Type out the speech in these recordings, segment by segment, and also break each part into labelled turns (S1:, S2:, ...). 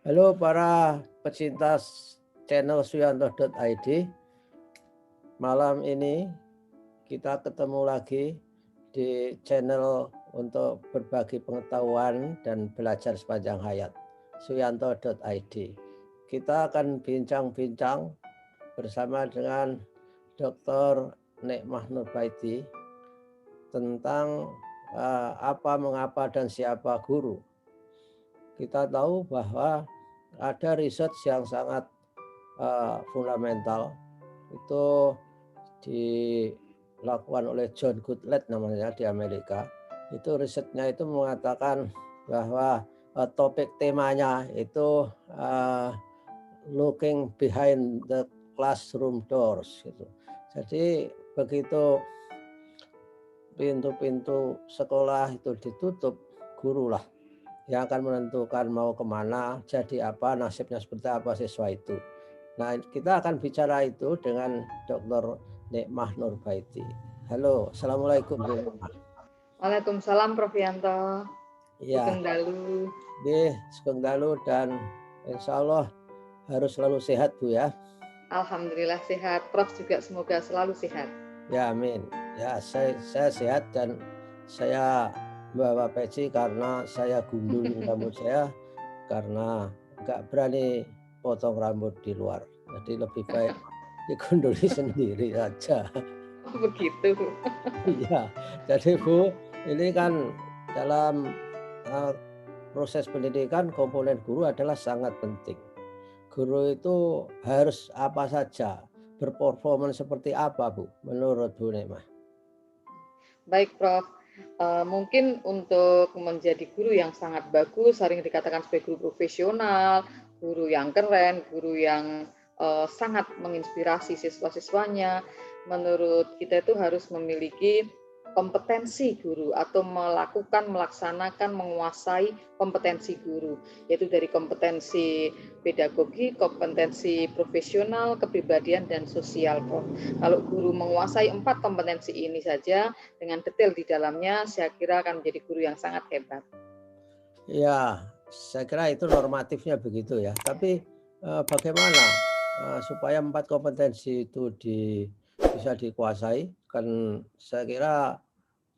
S1: Halo para pecinta channel suyanto.id. Malam ini kita ketemu lagi di channel untuk berbagi pengetahuan dan belajar sepanjang hayat, suyanto.id. Kita akan bincang-bincang bersama dengan Dr. Nikmah Nurbaiti tentang apa, mengapa, dan siapa guru. Kita tahu bahwa ada riset yang sangat fundamental, itu dilakukan oleh John Goodlett namanya di Amerika. Itu risetnya itu mengatakan bahwa topik temanya itu looking behind the classroom doors gitu. Jadi begitu pintu-pintu sekolah itu ditutup, gurulah yang akan menentukan mau kemana, jadi apa, nasibnya seperti apa siswa itu. Nah, kita akan bicara itu dengan Dr. Nikmah Nurbaiti. Halo, Assalamualaikum Bu Nikmah.
S2: Waalaikumsalam Prof Yanto.
S1: Ya,
S2: Sugeng Dalu.
S1: Sugeng Dalu, dan insya Allah harus selalu sehat Bu ya.
S2: Alhamdulillah sehat. Prof juga semoga selalu sehat.
S1: Ya, amin. Ya, saya sehat dan saya bawa peci karena saya gundul rambut saya karena nggak berani potong rambut di luar. Jadi lebih baik digunduli sendiri saja.
S2: Oh, begitu.
S1: Iya, jadi Bu, ini kan dalam proses pendidikan komponen guru adalah sangat penting. Guru itu harus apa saja, berperforma seperti apa Bu, menurut Bu Nikmah?
S2: Baik Prof. Mungkin untuk menjadi guru yang sangat bagus, sering dikatakan sebagai guru profesional, guru yang keren, guru yang sangat menginspirasi siswa-siswanya. Menurut kita itu harus memiliki kompetensi guru atau melaksanakan, menguasai kompetensi guru, yaitu dari kompetensi pedagogi, kompetensi profesional, kepribadian, dan sosial. Kalau guru menguasai 4 kompetensi ini saja dengan detail di dalamnya, saya kira akan menjadi guru yang sangat hebat.
S1: Ya, saya kira itu normatifnya begitu ya. Tapi bagaimana supaya 4 kompetensi itu bisa dikuasai? Kan saya kira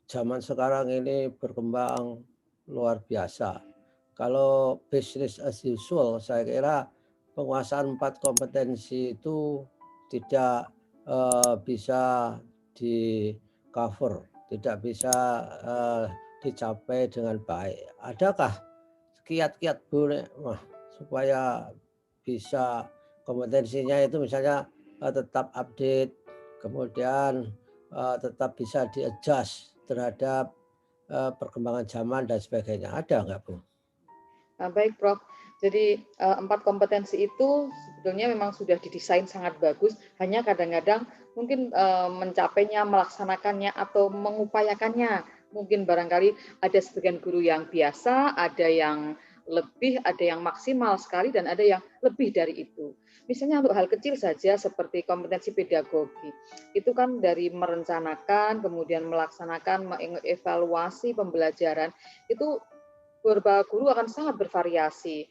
S1: zaman sekarang ini berkembang luar biasa. Kalau business as usual, saya kira penguasaan 4 kompetensi itu tidak bisa di-cover, tidak bisa dicapai dengan baik. Adakah kiat-kiat Bu Nikmah supaya bisa kompetensinya itu misalnya tetap update, kemudian tetap bisa di-adjust terhadap perkembangan zaman dan sebagainya. Ada nggak Bu?
S2: Nah, baik Prof. Jadi 4 kompetensi itu sebetulnya memang sudah didesain sangat bagus, hanya kadang-kadang mungkin mencapainya, melaksanakannya, atau mengupayakannya. Mungkin barangkali ada sebagian guru yang biasa, ada yang lebih, ada yang maksimal sekali, dan ada yang lebih dari itu. Misalnya untuk hal kecil saja seperti kompetensi pedagogi, itu kan dari merencanakan, kemudian melaksanakan, mengevaluasi pembelajaran, itu beberapa guru akan sangat bervariasi.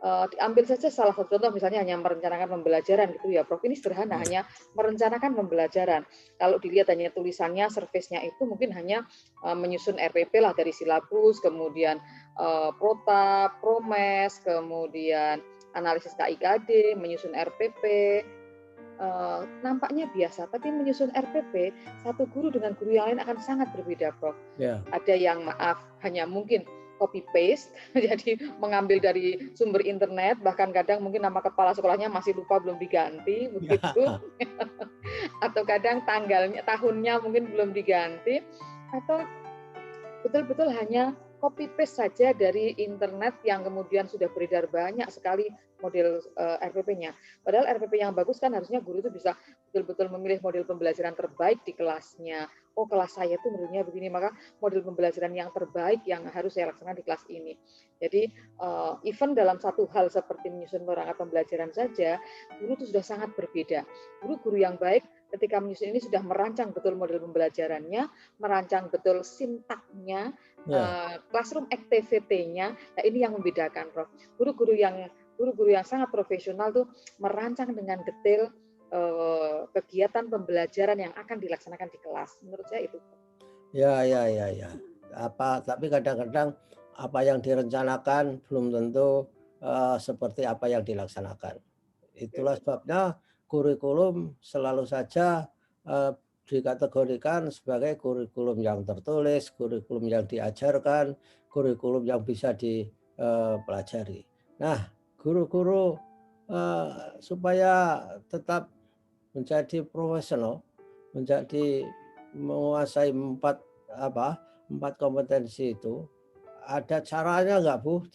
S2: Diambil saja salah satu contoh, misalnya hanya merencanakan pembelajaran gitu ya Prof. Ini sederhana, hanya merencanakan pembelajaran. Kalau dilihat hanya tulisannya, surface-nya itu mungkin hanya menyusun RPP lah dari silabus, kemudian protap, promes, kemudian analisis KIKD, menyusun RPP. Nampaknya biasa, tapi menyusun RPP, satu guru dengan guru yang lain akan sangat berbeda Prof.
S1: Ya.
S2: Ada yang maaf, hanya mungkin copy paste, jadi mengambil dari sumber internet, bahkan kadang mungkin nama kepala sekolahnya masih lupa, belum diganti, begitu. Atau kadang tanggalnya, tahunnya mungkin belum diganti, atau betul-betul hanya copy paste saja dari internet yang kemudian sudah beredar banyak sekali model RPP-nya. Padahal RPP yang bagus kan harusnya guru itu bisa betul-betul memilih model pembelajaran terbaik di kelasnya. Oh, kelas saya itu menurutnya begini, maka model pembelajaran yang terbaik yang harus saya laksanakan di kelas ini. Jadi even dalam satu hal seperti menyusun perangkat pembelajaran saja, guru itu sudah sangat berbeda. Guru-guru yang baik ketika menyusun ini sudah merancang betul model pembelajarannya, merancang betul sintaknya,
S1: Ya.
S2: classroom activity-nya. Nah, ini yang membedakan, Prof. Guru-guru yang guru-guru yang sangat profesional tuh merancang dengan detail kegiatan pembelajaran yang akan dilaksanakan di kelas. Menurut saya itu.
S1: Ya, ya, ya, ya. Tapi kadang-kadang apa yang direncanakan belum tentu seperti apa yang dilaksanakan. Itulah sebabnya kurikulum selalu saja eh, dikategorikan sebagai kurikulum yang tertulis, kurikulum yang diajarkan, kurikulum yang bisa dipelajari. Nah, guru-guru supaya tetap menjadi profesional, menjadi menguasai empat kompetensi itu, ada caranya nggak Bu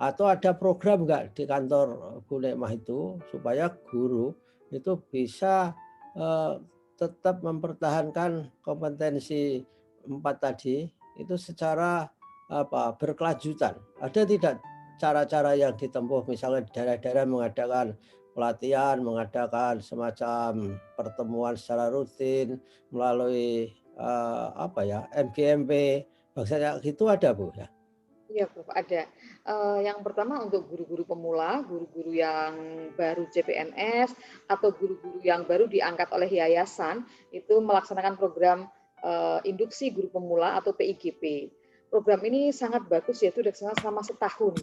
S1: atau ada program nggak di kantor Bu Nekmah itu supaya guru itu bisa eh, tetap mempertahankan kompetensi empat tadi itu secara berkelanjutan. Ada tidak cara-cara yang ditempuh misalnya di daerah-daerah mengadakan pelatihan, mengadakan semacam pertemuan secara rutin melalui MGMP, maksudnya gitu ada Bu ya?
S2: Iya, Prof, ada. Yang pertama untuk guru-guru pemula, guru-guru yang baru CPNS, atau guru-guru yang baru diangkat oleh yayasan, itu melaksanakan program induksi guru pemula atau PIGP. Program ini sangat bagus, yaitu dilaksanakan selama setahun.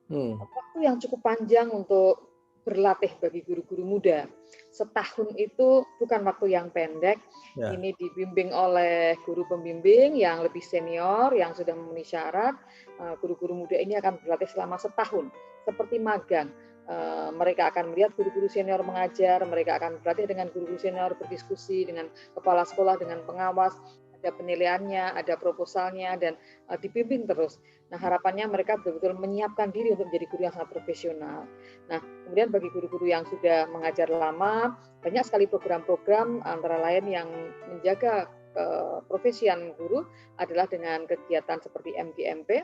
S2: Waktu yang cukup panjang untuk berlatih bagi guru-guru muda. Setahun itu bukan waktu yang pendek.
S1: Ya.
S2: Ini dibimbing oleh guru pembimbing yang lebih senior, yang sudah memenuhi syarat. Guru-guru muda ini akan berlatih selama setahun, seperti magang. Mereka akan melihat guru-guru senior mengajar, mereka akan berlatih dengan guru-guru senior berdiskusi dengan kepala sekolah, dengan pengawas, ada penilaiannya, ada proposalnya, dan dibimbing terus. Nah, harapannya mereka betul-betul menyiapkan diri untuk menjadi guru yang sangat profesional. Nah, kemudian bagi guru-guru yang sudah mengajar lama, banyak sekali program-program, antara lain yang menjaga keprofesian guru adalah dengan kegiatan seperti MGMP,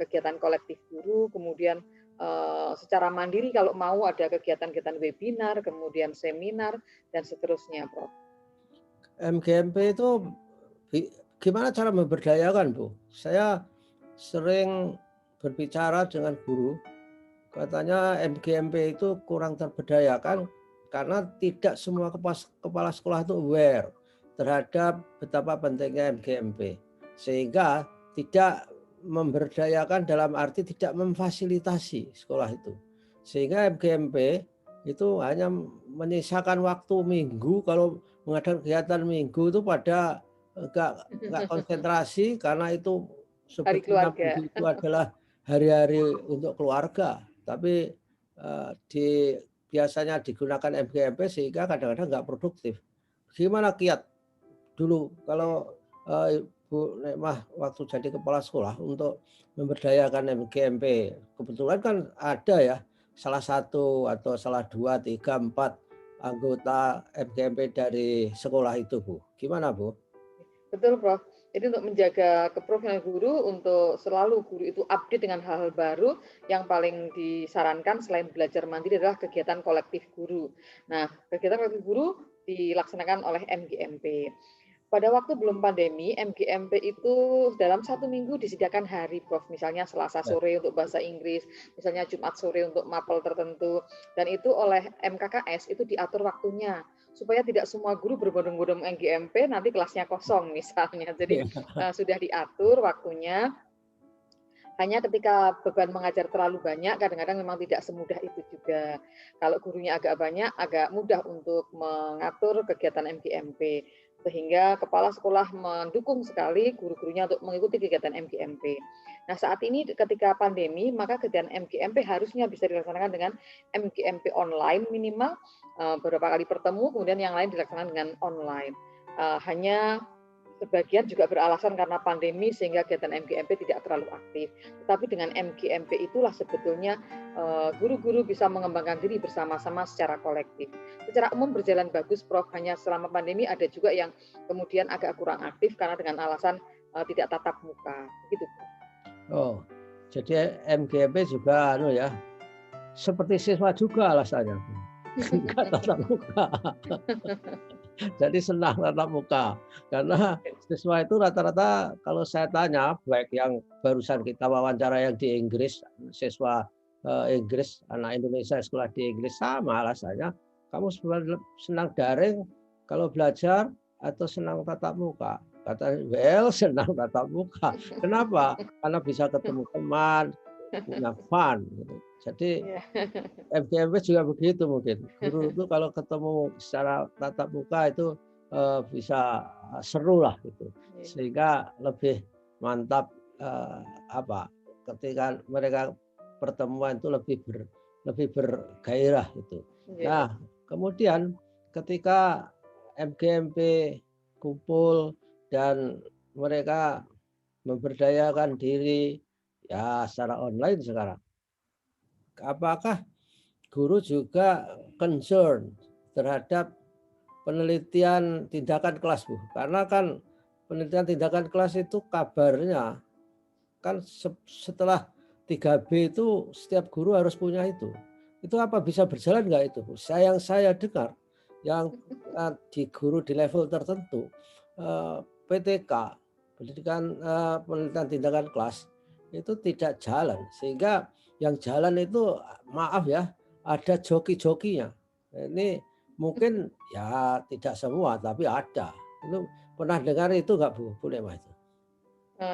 S2: kegiatan kolektif guru, kemudian secara mandiri kalau mau ada kegiatan-kegiatan webinar, kemudian seminar, dan seterusnya, Prof.
S1: MGMP itu gimana cara memberdayakan, Bu? Saya sering berbicara dengan guru, katanya MGMP itu kurang terberdayakan karena tidak semua kepala sekolah itu aware terhadap betapa pentingnya MGMP. Sehingga tidak memberdayakan dalam arti tidak memfasilitasi sekolah itu. Sehingga MGMP itu hanya menyisakan waktu minggu, kalau mengadakan kegiatan minggu itu pada enggak konsentrasi karena itu
S2: Hari
S1: sebetulnya
S2: keluarga.
S1: itu adalah hari-hari untuk keluarga, tapi biasanya digunakan MGMP sehingga kadang-kadang nggak produktif. Gimana kiat dulu kalau Bu Nekmah waktu jadi kepala sekolah untuk memberdayakan MGMP? Kebetulan kan ada ya salah satu atau salah dua, tiga, empat anggota MGMP dari sekolah itu, Bu. Gimana, Bu?
S2: Betul, Prof. Jadi untuk menjaga keprofesionalan guru, untuk selalu guru itu update dengan hal-hal baru, yang paling disarankan selain belajar mandiri adalah kegiatan kolektif guru. Nah, kegiatan kolektif guru dilaksanakan oleh MGMP. Pada waktu belum pandemi, MGMP itu dalam 1 minggu disediakan hari, Prof. Misalnya Selasa
S1: Ya.
S2: sore untuk bahasa Inggris, misalnya Jumat sore untuk mapel tertentu. Dan itu oleh MKKS itu diatur waktunya, supaya tidak semua guru berbondong-bondong MGMP, nanti kelasnya kosong misalnya. Jadi sudah diatur waktunya. Hanya ketika beban mengajar terlalu banyak, kadang-kadang memang tidak semudah itu juga. Kalau gurunya agak banyak, agak mudah untuk mengatur kegiatan MGMP. Sehingga kepala sekolah mendukung sekali guru-gurunya untuk mengikuti kegiatan MGMP. Nah, saat ini ketika pandemi, maka kegiatan MGMP harusnya bisa dilaksanakan dengan MGMP online minimal, beberapa kali bertemu, kemudian yang lain dilaksanakan dengan online. Hanya sebagian juga beralasan karena pandemi sehingga kegiatan MGMP tidak terlalu aktif. Tetapi dengan MGMP itulah sebetulnya guru-guru bisa mengembangkan diri bersama-sama secara kolektif. Secara umum berjalan bagus, Prof. Hanya selama pandemi ada juga yang kemudian agak kurang aktif karena dengan alasan tidak tatap muka. Begitu, Prof.
S1: Oh, jadi MGMP juga ya, seperti siswa juga alasannya. Enggak tatap muka. Jadi senang tatap muka. Karena siswa itu rata-rata kalau saya tanya, baik yang barusan kita wawancara yang di Inggris, siswa Inggris, anak Indonesia sekolah di Inggris sama alasannya. Kamu senang daring kalau belajar atau senang tatap muka? Kata, well senang tatap muka. Kenapa? Karena bisa ketemu teman, punya fun. Gitu. Jadi
S2: Iya.
S1: MGMP juga begitu mungkin. Guru itu kalau ketemu secara tatap muka itu bisa seru lah gitu.
S2: Iya.
S1: Sehingga lebih mantap apa ketika mereka pertemuan itu lebih bergairah gitu.
S2: Iya, iya.
S1: Nah, kemudian ketika MGMP kumpul dan mereka memberdayakan diri ya secara online sekarang. Apakah guru juga concern terhadap penelitian tindakan kelas, Bu? Karena kan penelitian tindakan kelas itu kabarnya kan setelah 3B itu setiap guru harus punya itu. Itu apa bisa berjalan nggak itu, Bu? Yang saya dengar yang di guru di level tertentu PTK pendidikan penelitian tindakan kelas itu tidak jalan sehingga yang jalan itu maaf ya ada joki-jokinya. Ini mungkin ya tidak semua tapi ada. Itu pernah dengar itu nggak Bu? Bu Lema itu?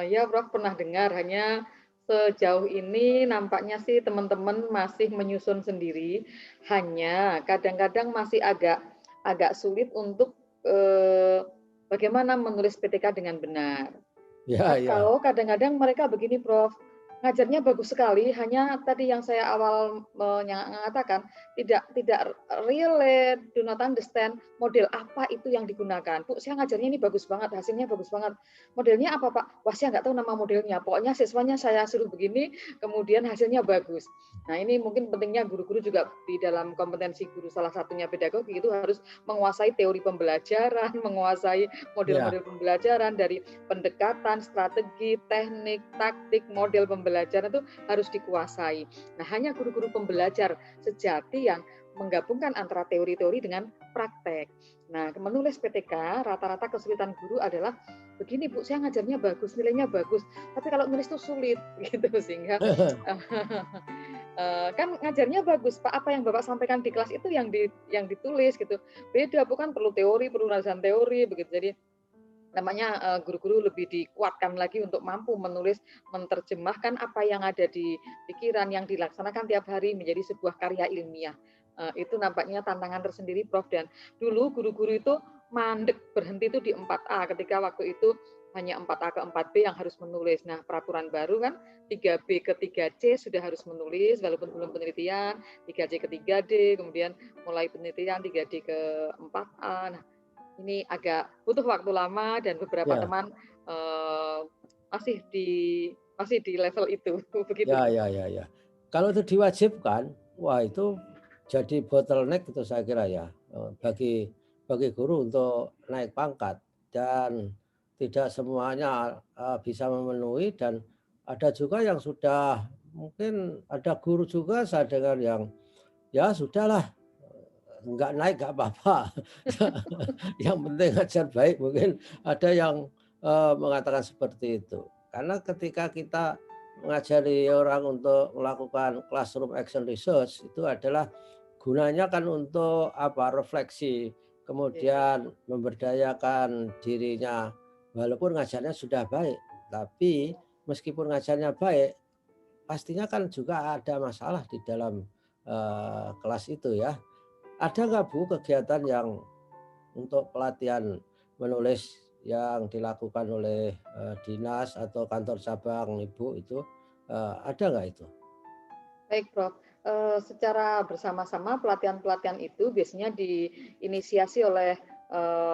S2: Ya, Prof, pernah dengar, hanya sejauh ini nampaknya sih teman-teman masih menyusun sendiri, hanya kadang-kadang masih agak sulit untuk bagaimana menulis PTK dengan benar.
S1: Ya, ya.
S2: Atau kadang-kadang mereka begini, Prof, ngajarnya bagus sekali, hanya tadi yang saya awal mengatakan tidak relate, do not understand model apa itu yang digunakan. Bu, saya ngajarnya ini bagus banget, hasilnya bagus banget. Modelnya apa, Pak? Wah, saya nggak tahu nama modelnya. Pokoknya siswanya saya suruh begini, kemudian hasilnya bagus. Nah, ini mungkin pentingnya guru-guru juga di dalam kompetensi guru, salah satunya pedagogi itu harus menguasai teori pembelajaran, menguasai
S1: Ya.
S2: model-model pembelajaran dari pendekatan, strategi, teknik, taktik, model pembelajaran itu harus dikuasai. Nah, hanya guru-guru pembelajar sejati yang menggabungkan antara teori-teori dengan praktek. Nah, menulis PTK, rata-rata kesulitan guru adalah begini, Bu, saya ngajarnya bagus, nilainya bagus, tapi kalau nulis itu sulit, gitu, sehingga kan ngajarnya bagus, Pak, apa yang Bapak sampaikan di kelas itu yang ditulis gitu. Beda, bukan perlu teori, perlu landasan teori begitu. Jadi namanya guru-guru lebih dikuatkan lagi untuk mampu menulis, menerjemahkan apa yang ada di pikiran yang dilaksanakan tiap hari menjadi sebuah karya ilmiah. Itu nampaknya tantangan tersendiri, Prof. Dan dulu guru-guru itu mandek berhenti itu di 4A ketika waktu itu hanya 4A ke 4B yang harus menulis. Nah, peraturan baru kan 3B ke 3C sudah harus menulis walaupun belum penelitian, 3C ke 3D, kemudian mulai penelitian 3D ke 4A. Nah, ini agak butuh waktu lama dan beberapa
S1: Ya.
S2: teman masih di level itu, begitu.
S1: Ya, ya, ya, ya. Kalau itu diwajibkan, wah itu jadi bottleneck itu saya kira ya, bagi guru untuk naik pangkat dan tidak semuanya bisa memenuhi dan ada juga yang sudah mungkin ada guru juga saya dengar yang ya sudahlah nggak naik nggak apa-apa. Yang penting ajar baik mungkin ada yang mengatakan seperti itu. Karena ketika kita mengajari orang untuk melakukan classroom action research itu adalah gunanya kan untuk apa refleksi, kemudian memberdayakan dirinya walaupun ngajarnya sudah baik, tapi meskipun ngajarnya baik pastinya kan juga ada masalah di dalam kelas itu ya. Ada nggak Bu kegiatan yang untuk pelatihan menulis yang dilakukan oleh dinas atau kantor cabang Ibu itu ada nggak itu?
S2: Baik, Prof. Secara bersama-sama pelatihan-pelatihan itu biasanya diinisiasi oleh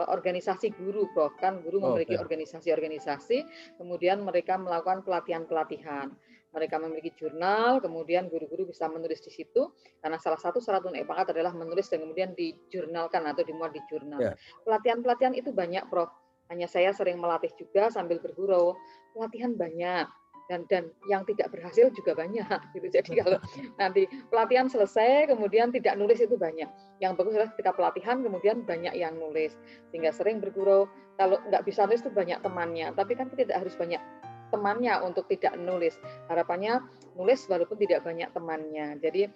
S2: organisasi guru, Prof. Kan guru memiliki
S1: Oke.
S2: organisasi-organisasi, kemudian mereka melakukan pelatihan-pelatihan. Mereka memiliki jurnal, kemudian guru-guru bisa menulis di situ, karena salah satu syarat untuk naik pangkat adalah menulis dan kemudian dijurnalkan atau dimuat di jurnal.
S1: Ya.
S2: Pelatihan-pelatihan itu banyak, Prof. Hanya saya sering melatih juga sambil berguru. Pelatihan banyak dan yang tidak berhasil juga banyak gitu. Jadi kalau nanti pelatihan selesai kemudian tidak nulis itu banyak. Yang bagus adalah ketika pelatihan kemudian banyak yang nulis sehingga sering berguru. Kalau nggak bisa nulis itu banyak temannya, tapi kan tidak harus banyak temannya untuk tidak menulis. Harapannya nulis walaupun tidak banyak temannya. Jadi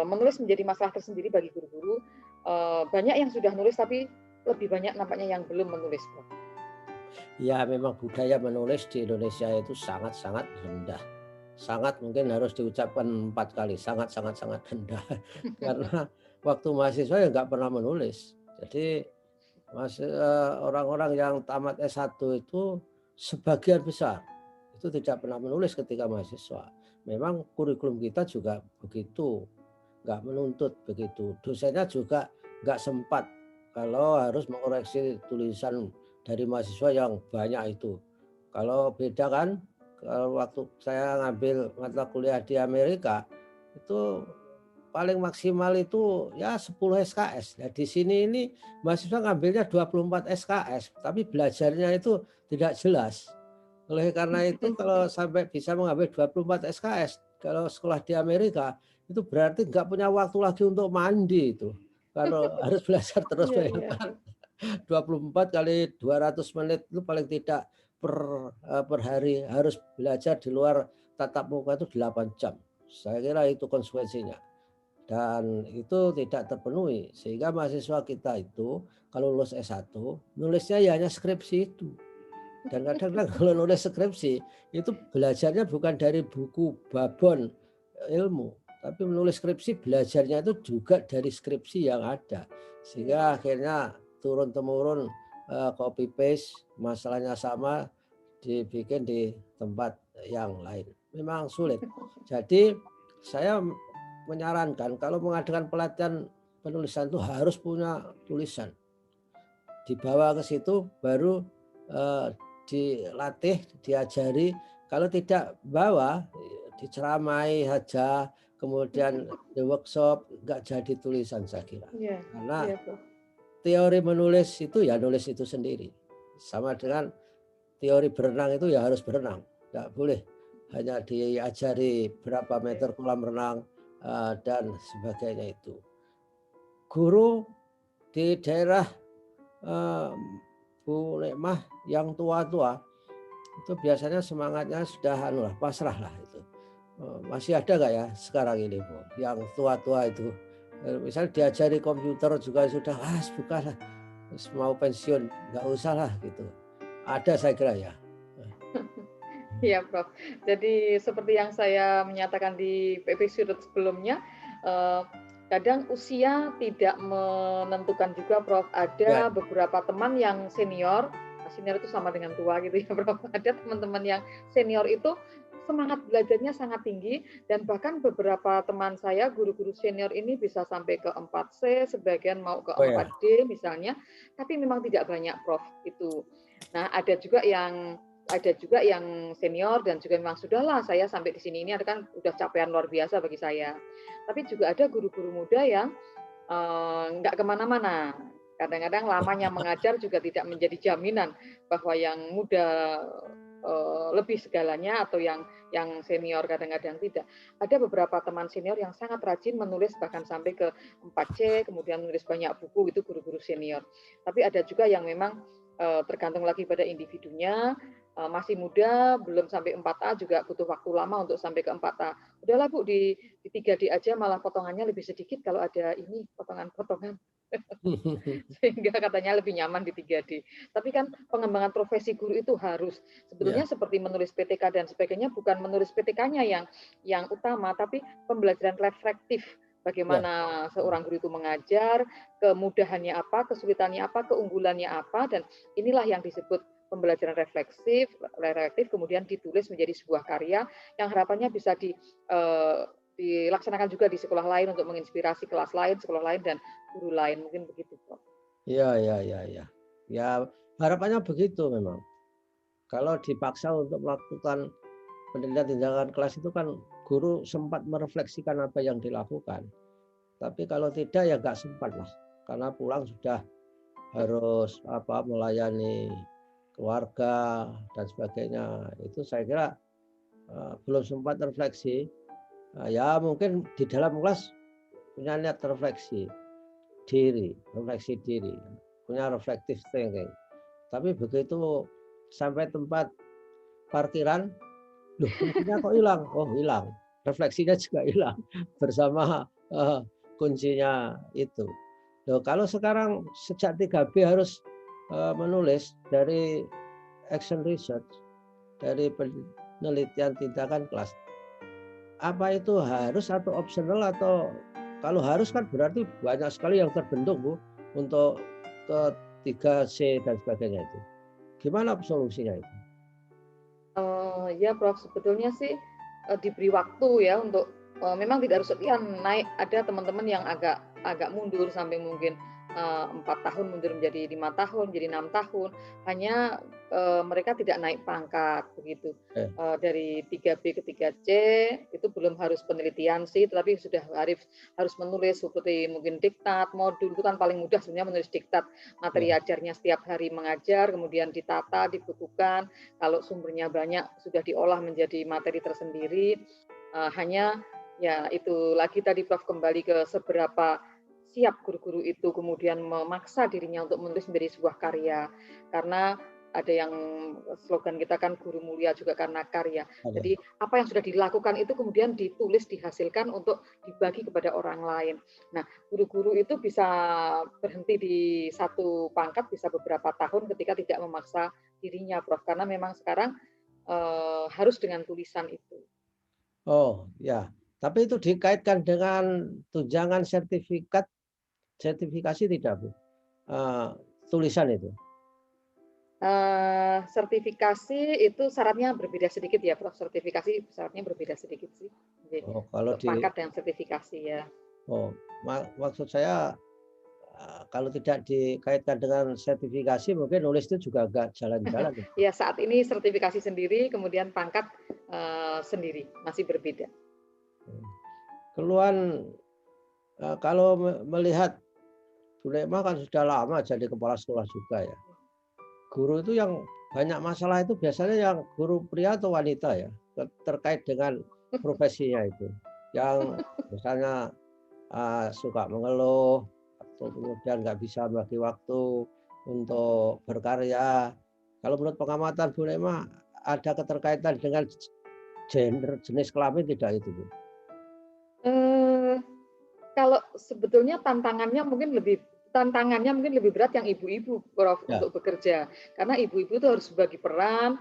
S2: menulis menjadi masalah tersendiri bagi guru-guru. Banyak yang sudah nulis tapi lebih banyak nampaknya yang belum menulis, Prof.
S1: Ya memang budaya menulis di Indonesia itu sangat-sangat rendah. Sangat mungkin harus diucapkan 4 kali, sangat sangat sangat rendah. Karena waktu mahasiswa ya nggak pernah menulis. Jadi orang-orang yang tamat S1 itu sebagian besar itu tidak pernah menulis ketika mahasiswa. Memang kurikulum kita juga begitu, nggak menuntut begitu. Dosennya juga nggak sempat kalau harus mengoreksi tulisan dari mahasiswa yang banyak itu. Kalau beda kan, kalau waktu saya ngambil mata kuliah di Amerika itu paling maksimal itu ya 10 SKS. Nah, di sini ini mahasiswa ngambilnya 24 SKS, tapi belajarnya itu tidak jelas. Oleh karena itu kalau sampai bisa mengambil 24 SKS, kalau sekolah di Amerika itu berarti nggak punya waktu lagi untuk mandi itu. Kalau harus belajar terus,
S2: Iya, iya,
S1: bayangkan 24 kali 200 menit itu paling tidak per hari harus belajar di luar tatap muka itu 8 jam. Saya kira itu konsekuensinya. Dan itu tidak terpenuhi sehingga mahasiswa kita itu kalau lulus S1 nulisnya ya hanya skripsi itu. Dan kadang-kadang kalau nulis skripsi itu belajarnya bukan dari buku babon ilmu, tapi menulis skripsi belajarnya itu juga dari skripsi yang ada. Sehingga akhirnya turun temurun copy paste, masalahnya sama dibikin di tempat yang lain. Memang sulit. Jadi saya menyarankan kalau mengadakan pelatihan penulisan itu harus punya tulisan. Dibawa ke situ baru dilatih, diajari. Kalau tidak bawa, diceramai aja, kemudian di workshop, nggak jadi tulisan saya kira.
S2: Iya,
S1: Karena
S2: iya, Prof.
S1: teori menulis itu ya nulis itu sendiri. Sama dengan teori berenang itu ya harus berenang. Nggak boleh hanya diajari berapa meter kolam renang dan sebagainya itu. Guru di daerah Bu Nekmah yang tua-tua itu biasanya semangatnya sudah pasrah lah itu. Masih ada nggak ya sekarang ini Bu yang tua-tua itu? Misal diajari komputer juga sudah bukan lah, mau pensiun nggak usah lah gitu. Ada saya kira ya.
S2: Iya, Prof. Jadi seperti yang saya menyatakan di episode sebelumnya, eh, kadang usia tidak menentukan juga, Prof.
S1: Ya,
S2: Ada beberapa teman yang senior, senior itu sama dengan tua gitu ya, Prof. Ada teman-teman yang senior itu semangat belajarnya sangat tinggi dan bahkan beberapa teman saya guru-guru senior ini bisa sampai ke 4C, sebagian mau ke
S1: oh ya.
S2: 4D misalnya, tapi memang tidak banyak, Prof. Itu. Nah, ada juga yang senior dan juga memang sudahlah saya sampai di sini ini ada kan udah capaian luar biasa bagi saya. Tapi juga ada guru-guru muda yang nggak kemana-mana. Kadang-kadang lamanya mengajar juga tidak menjadi jaminan bahwa yang muda lebih segalanya atau yang senior kadang-kadang tidak. Ada beberapa teman senior yang sangat rajin menulis bahkan sampai ke 4C, kemudian menulis banyak buku itu guru-guru senior. Tapi ada juga yang memang tergantung lagi pada individunya, masih muda, belum sampai 4A juga butuh waktu lama untuk sampai ke 4A. Udahlah Bu, di 3D aja malah potongannya lebih sedikit kalau ada ini potongan-potongan. Sehingga katanya lebih nyaman di 3D. Tapi kan pengembangan profesi guru itu harus.
S1: Ya,
S2: Sebetulnya seperti menulis PTK dan sebagainya, bukan menulis PTK-nya yang utama, tapi pembelajaran reflektif.
S1: ya.
S2: Bagaimana seorang guru itu mengajar, kemudahannya apa, kesulitannya apa, keunggulannya apa, dan inilah yang disebut pembelajaran refleksif, kemudian ditulis menjadi sebuah karya yang harapannya bisa dilaksanakan juga di sekolah lain untuk menginspirasi kelas lain, sekolah lain, dan guru lain. Mungkin begitu, Prof.
S1: Ya, ya, ya, ya. Ya, harapannya begitu memang. Kalau dipaksa untuk melakukan penelitian tindakan kelas itu kan guru sempat merefleksikan apa yang dilakukan. Tapi kalau tidak ya nggak sempat lah. Karena pulang sudah harus melayani keluarga dan sebagainya. Itu saya kira belum sempat refleksi. Ya mungkin di dalam kelas punya niat refleksi diri, punya reflective thinking. Tapi begitu sampai tempat parkiran, loh kuncinya kok hilang? Oh hilang, refleksinya juga hilang bersama kuncinya itu. Loh, kalau sekarang sejak 3B harus menulis dari action research, dari penelitian tindakan kelas, apa itu harus atau optional, atau kalau harus kan berarti banyak sekali yang terbentuk Bu untuk ke 3C dan sebagainya itu. Gimana solusinya itu?
S2: Ya Prof, sebetulnya sih diberi waktu ya untuk memang tidak harus sekian naik. Ada teman-teman yang agak agak mundur sampai mungkin 4 tahun mundur menjadi 5 tahun, jadi 6 tahun. Hanya mereka tidak naik pangkat begitu.
S1: Eh,
S2: Dari 3B ke 3C itu belum harus penelitian sih, tetapi sudah harus menulis seperti mungkin diktat, modul itu kan paling mudah sebenarnya menulis diktat materi
S1: ya.
S2: ajarnya setiap hari mengajar, kemudian ditata, dibukukan. Kalau sumbernya banyak sudah diolah menjadi materi tersendiri. Hanya ya itu lagi tadi Prof kembali ke seberapa siap guru-guru itu kemudian memaksa dirinya untuk menulis menjadi sebuah karya. Karena ada yang slogan kita kan guru mulia juga karena karya.
S1: Ada.
S2: Jadi apa yang sudah dilakukan itu kemudian ditulis, dihasilkan untuk dibagi kepada orang lain. Nah, guru-guru itu bisa berhenti di satu pangkat bisa beberapa tahun ketika tidak memaksa dirinya, Prof. Karena memang sekarang harus dengan tulisan itu.
S1: Oh ya, tapi itu dikaitkan dengan tunjangan sertifikasi tidak Bu? Eh, Tulisan itu.
S2: Sertifikasi itu syaratnya berbeda sedikit ya, Prof. Sertifikasi syaratnya berbeda sedikit sih. Jadi,
S1: Oh kalau
S2: untuk
S1: di
S2: pangkat dan sertifikasi ya.
S1: oh maksud saya, kalau tidak dikaitkan dengan sertifikasi mungkin nulis itu juga agak jalan-jalan.
S2: Ya, saat ini sertifikasi sendiri, kemudian pangkat sendiri, masih berbeda.
S1: Keluhan, kalau melihat Bu Nekma kan sudah lama jadi kepala sekolah juga ya. Guru itu yang banyak masalah itu biasanya yang guru pria atau wanita ya, terkait dengan profesinya itu. Yang misalnya suka mengeluh atau kemudian nggak bisa bagi waktu untuk berkarya. Kalau menurut pengamatan Bu Nekma ada keterkaitan dengan gender, jenis kelamin tidak itu Bu?
S2: Eh, Kalau sebetulnya tantangannya mungkin lebih berat yang ibu-ibu, Prof,
S1: Ya.
S2: untuk bekerja. Karena ibu-ibu itu harus bagi peran,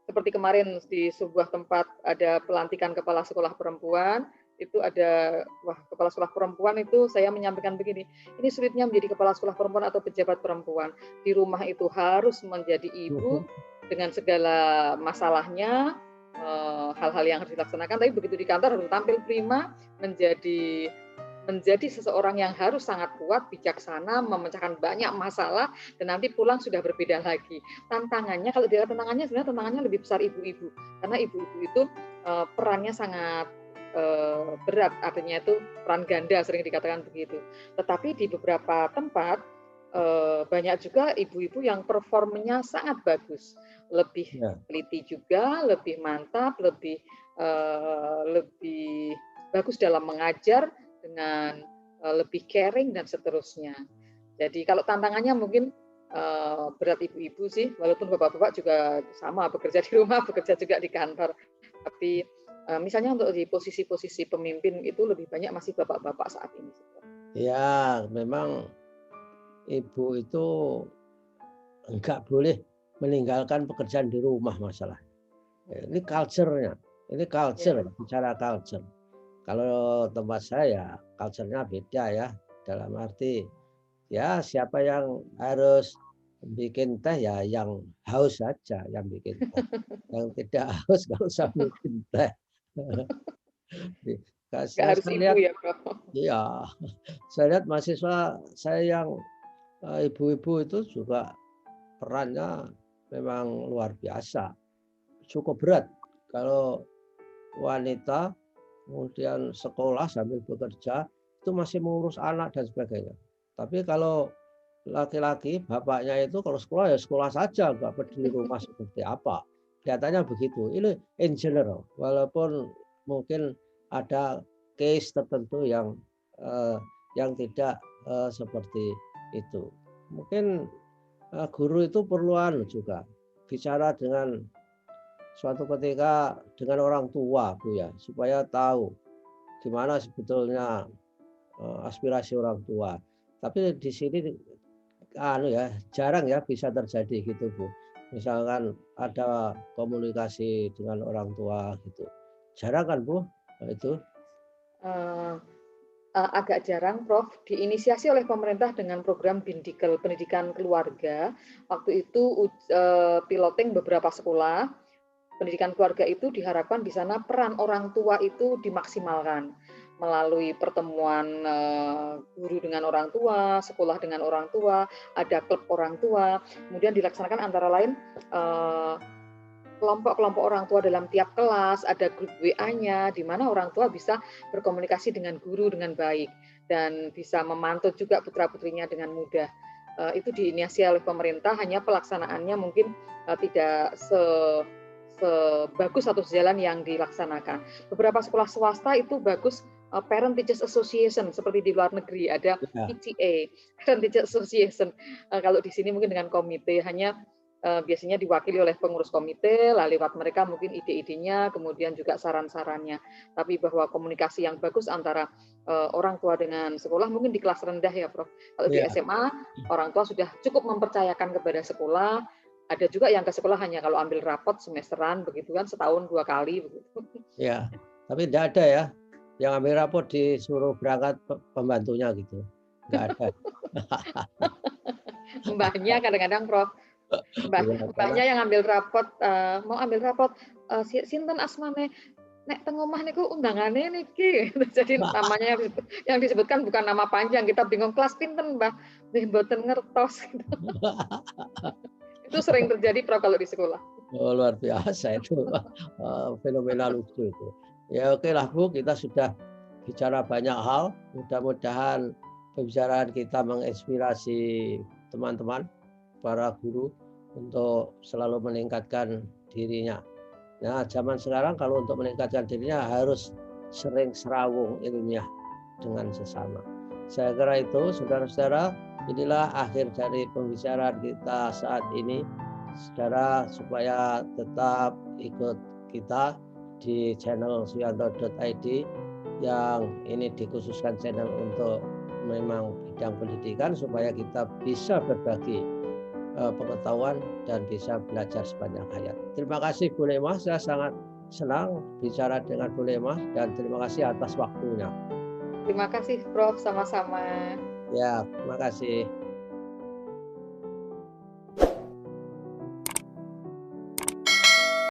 S2: seperti kemarin di sebuah tempat ada pelantikan kepala sekolah perempuan, itu ada, wah kepala sekolah perempuan itu saya menyampaikan begini, ini sulitnya menjadi kepala sekolah perempuan atau pejabat perempuan. Di rumah itu harus menjadi ibu dengan segala masalahnya, hal-hal yang harus dilaksanakan, tapi begitu di kantor harus tampil prima, menjadi seseorang yang harus sangat kuat, bijaksana, memecahkan banyak masalah, dan nanti pulang sudah berbeda lagi. Tantangannya, kalau dilihat tantangannya, sebenarnya tantangannya lebih besar ibu-ibu, karena ibu-ibu itu perannya sangat berat, artinya itu peran ganda sering dikatakan begitu. Tetapi di beberapa tempat banyak juga ibu-ibu yang performanya sangat bagus, lebih
S1: Ya.
S2: teliti juga, lebih mantap, lebih bagus dalam mengajar dengan lebih caring dan seterusnya. Jadi kalau tantangannya mungkin berat ibu-ibu sih, walaupun bapak-bapak juga sama bekerja di rumah, bekerja juga di kantor. Tapi misalnya untuk di posisi-posisi pemimpin itu lebih banyak masih bapak-bapak saat ini.
S1: Ya, memang ibu itu enggak boleh meninggalkan pekerjaan di rumah masalah. Ini culture-nya, ini culture,
S2: Ya.
S1: bicara culture. Kalau tempat saya, culture-nya beda ya. Dalam arti, ya siapa yang harus bikin teh ya yang haus saja yang bikin teh. Yang tidak haus nggak usah bikin teh.
S2: Nggak harus
S1: Saya
S2: ibu
S1: lihat,
S2: ya, Prof.
S1: iya, saya lihat mahasiswa saya yang ibu-ibu itu juga perannya memang luar biasa, cukup berat. Kalau wanita kemudian sekolah sambil bekerja itu masih mengurus anak dan sebagainya. Tapi kalau laki-laki, bapaknya itu kalau sekolah ya sekolah saja, nggak peduli rumah seperti apa. Kelihatannya begitu. Ini in general, walaupun mungkin ada case tertentu yang tidak seperti itu. Mungkin guru itu perlu juga bicara dengan suatu ketika dengan orang tua, Bu ya, supaya tahu gimana sebetulnya aspirasi orang tua. Tapi di sini anu ya, jarang ya bisa terjadi gitu, Bu. Misalkan ada komunikasi dengan orang tua gitu. Jarang kan, Bu? Itu.
S2: Eh, Agak jarang, Prof. Diinisiasi oleh pemerintah dengan program Bindikal Pendidikan Keluarga. Waktu itu piloting beberapa sekolah. Pendidikan keluarga itu diharapkan di sana peran orang tua itu dimaksimalkan melalui pertemuan guru dengan orang tua, sekolah dengan orang tua, ada klub orang tua, kemudian dilaksanakan antara lain kelompok-kelompok orang tua dalam tiap kelas, ada grup WA-nya, di mana orang tua bisa berkomunikasi dengan guru dengan baik dan bisa memantau juga putra-putrinya dengan mudah. Itu diinisiasi oleh pemerintah, hanya pelaksanaannya mungkin tidak sebagus atau sejalan yang dilaksanakan. Beberapa sekolah swasta itu bagus Parent Teachers Association seperti di luar negeri ada
S1: Ya.
S2: PTA, Parent Teachers Association. Kalau di sini mungkin dengan komite, hanya biasanya diwakili oleh pengurus komite, lalu lewat mereka mungkin ide-idenya, kemudian juga saran-sarannya. Tapi bahwa komunikasi yang bagus antara orang tua dengan sekolah mungkin di kelas rendah ya, Prof. Kalau di
S1: Ya.
S2: SMA, orang tua sudah cukup mempercayakan kepada sekolah. Ada juga yang ke sekolah hanya kalau ambil rapot semesteran, begitu kan, setahun 2 kali. Begitu.
S1: Ya. Tapi tidak ada ya yang ambil rapot disuruh berangkat pembantunya gitu. Nggak ada.
S2: Mbahnya kadang-kadang, Prof.
S1: Ya,
S2: Mbahnya yang ambil rapot, mau ambil rapot, sinten asmane, nek teng omah niku undangane niki. Jadi namanya yang disebutkan bukan nama panjang, kita bingung kelas pinten, Mbah. Nggih mboten ngertos. Itu sering terjadi, Prof, kalau di sekolah.
S1: Oh, luar biasa itu. Fenomena lucu itu. Ya oke lah, Bu, kita sudah bicara banyak hal. Mudah-mudahan pembicaraan kita menginspirasi teman-teman, para guru untuk selalu meningkatkan dirinya. Nah, zaman sekarang kalau untuk meningkatkan dirinya harus sering serawung ilmiah dengan sesama. Saya kira itu, saudara-saudara, inilah akhir dari pembicaraan kita saat ini. Saudara, supaya tetap ikut kita di channel suyanto.id yang ini dikhususkan channel untuk memang bidang pendidikan supaya kita bisa berbagi pengetahuan dan bisa belajar sepanjang hayat. Terima kasih Bu Lemah, saya sangat senang bicara dengan Bu Lemah dan terima kasih atas waktunya.
S2: Terima kasih, Prof, sama-sama.
S1: Ya, terima kasih.